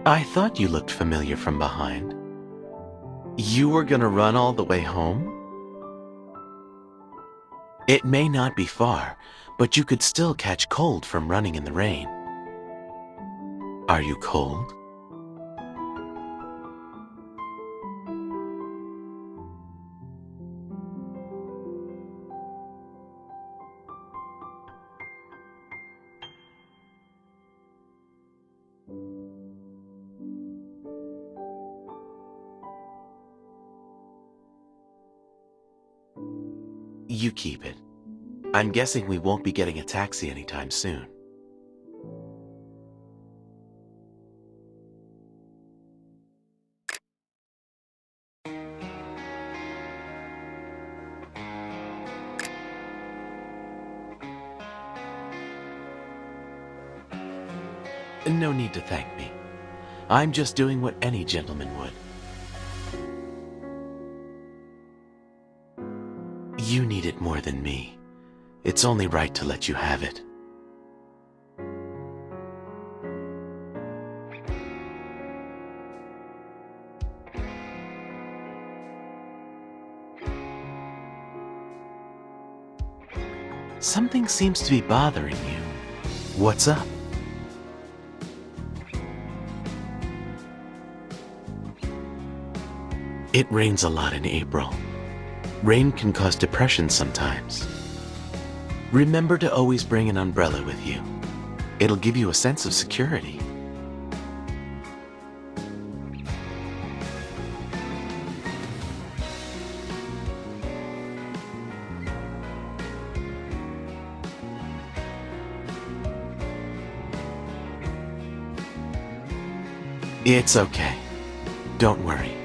I thought you looked familiar from behind. You were gonna run all the way home? It may not be far, but you could still catch cold from running in the rain. Are you cold? You keep it. I'm guessing we won't be getting a taxi anytime soon. No need to thank me. I'm just doing what any gentleman would. You need it more than me. It's only right to let you have it. Something seems to be bothering you. What's up? It rains a lot in April. Rain can cause depression sometimes. Remember to always bring an umbrella with you. It'll give you a sense of security. It's okay. Don't worry.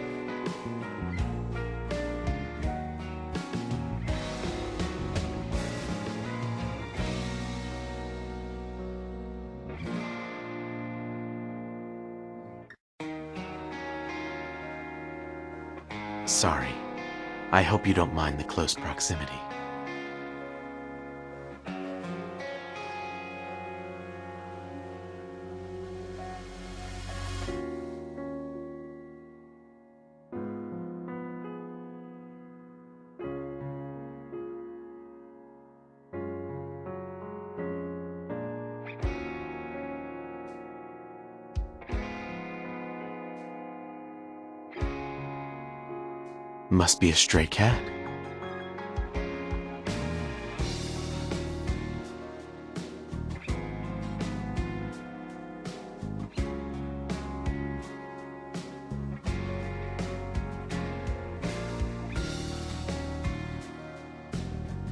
Sorry. I hope you don't mind the close proximity. Must be a stray cat.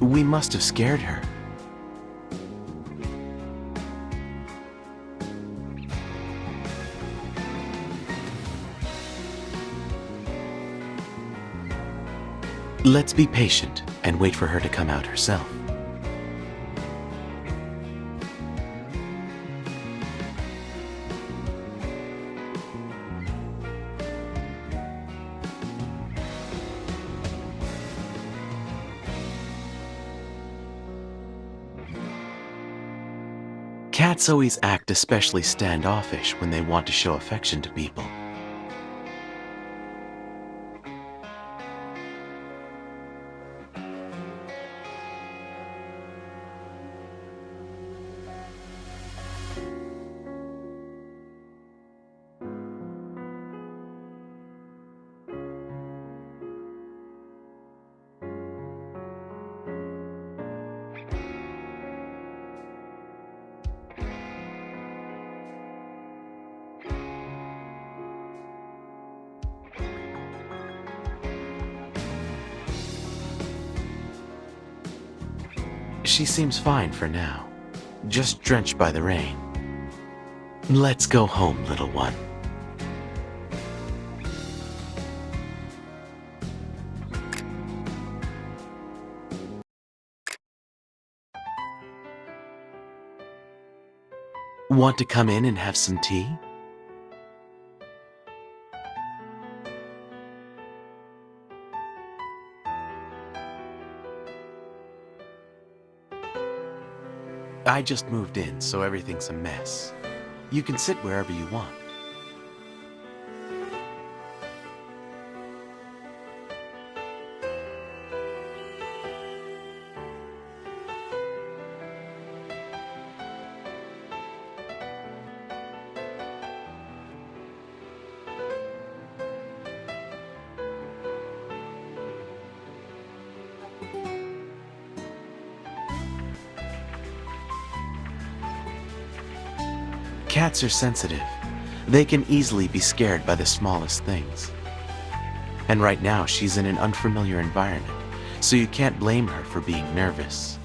We must have scared her. Let's be patient and wait for her to come out herself. Cats always act especially standoffish when they want to show affection to people. She seems fine for now, just drenched by the rain. Let's go home, little one. Want to come in and have some tea? I just moved in, so everything's a mess. You can sit wherever you want. Cats are sensitive. They can easily be scared by the smallest things. And right now she's in an unfamiliar environment, so you can't blame her for being nervous.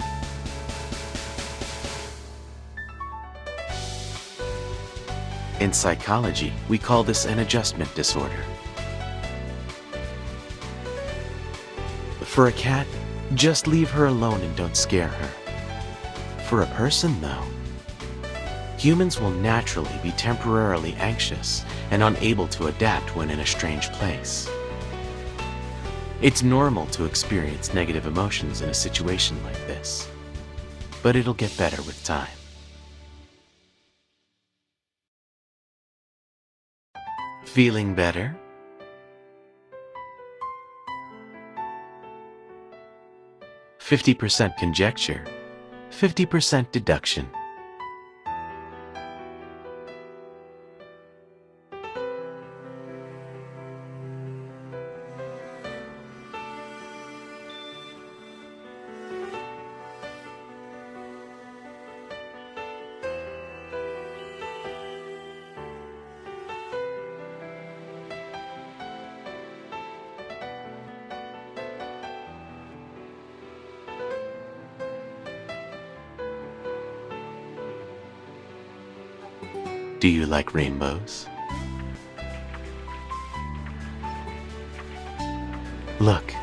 In psychology, we call this an adjustment disorder. For a cat, just leave her alone and don't scare her. For a person, though, humans will naturally be temporarily anxious and unable to adapt when in a strange place. It's normal to experience negative emotions in a situation like this, but it'll get better with time. Feeling better? "50% conjecture, 50% deduction." Do you like rainbows? Look.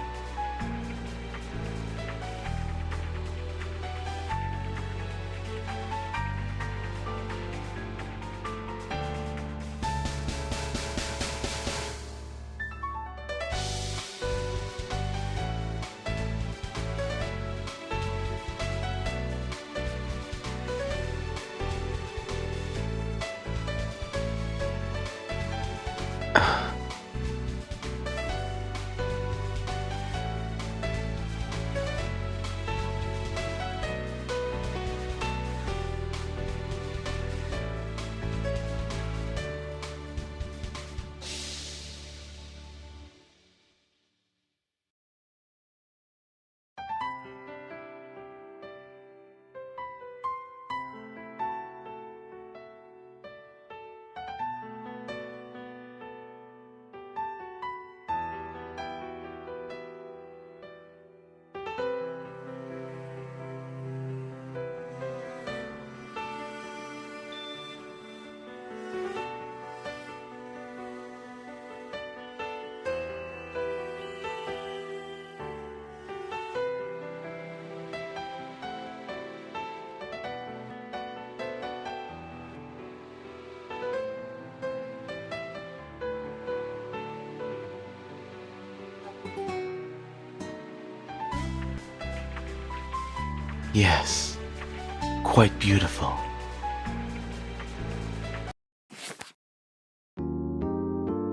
Yes, quite beautiful.